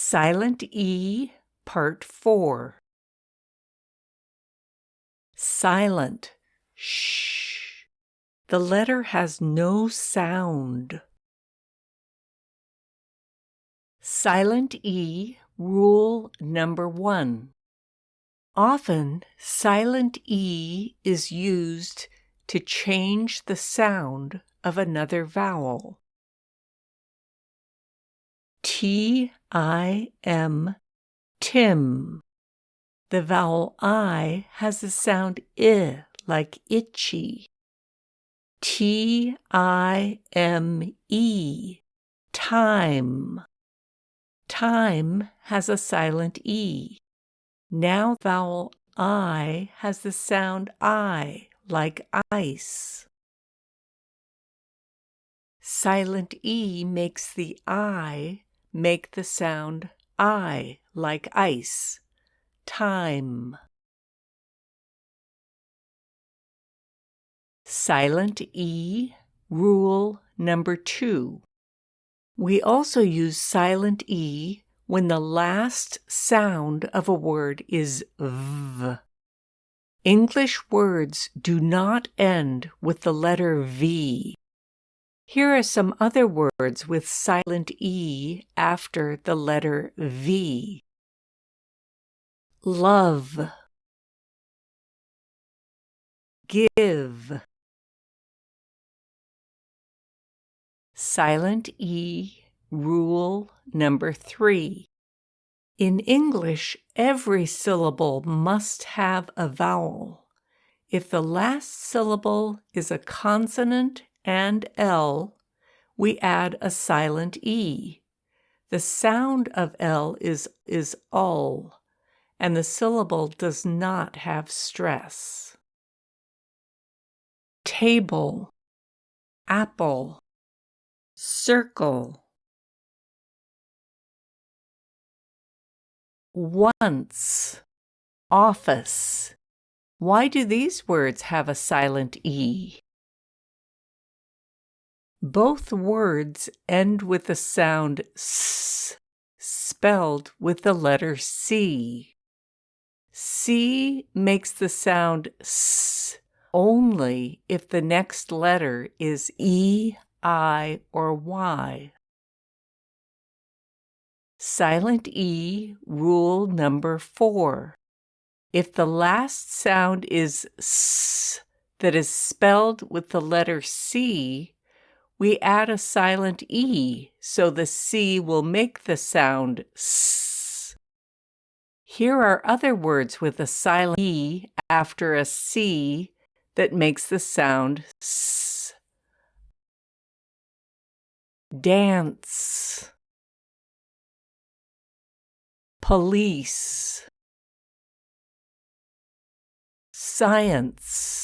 Silent E, Part 4. Silent, shh. The letter has no sound. Silent E, rule number 1. Often, silent E is used to change the sound of another vowel. T-I-M, Tim. The vowel I has the sound I, like itchy. T-I-M-E, time. Time has a silent E. Now vowel I has the sound I, like ice. Silent E makes the I make the sound I, like ice. Time. Silent E, rule number 2. We also use silent E when the last sound of a word is V. English words do not end with the letter V. Here are some other words with silent E after the letter V. Love. Give. Silent E, rule number 3. In English, every syllable must have a vowel. If the last syllable is a consonant and L, we add a silent E. The sound of L is ul, and the syllable does not have stress. Table, apple, circle. Once, office. Why do these words have a silent E? Both words end with the sound S, spelled with the letter C. C makes the sound S only if the next letter is E, I, or Y. Silent E, rule number 4. If the last sound is S that is spelled with the letter C, we add a silent E so the C will make the sound S. Here are other words with a silent E after a C that makes the sound S. Dance. Police. Science.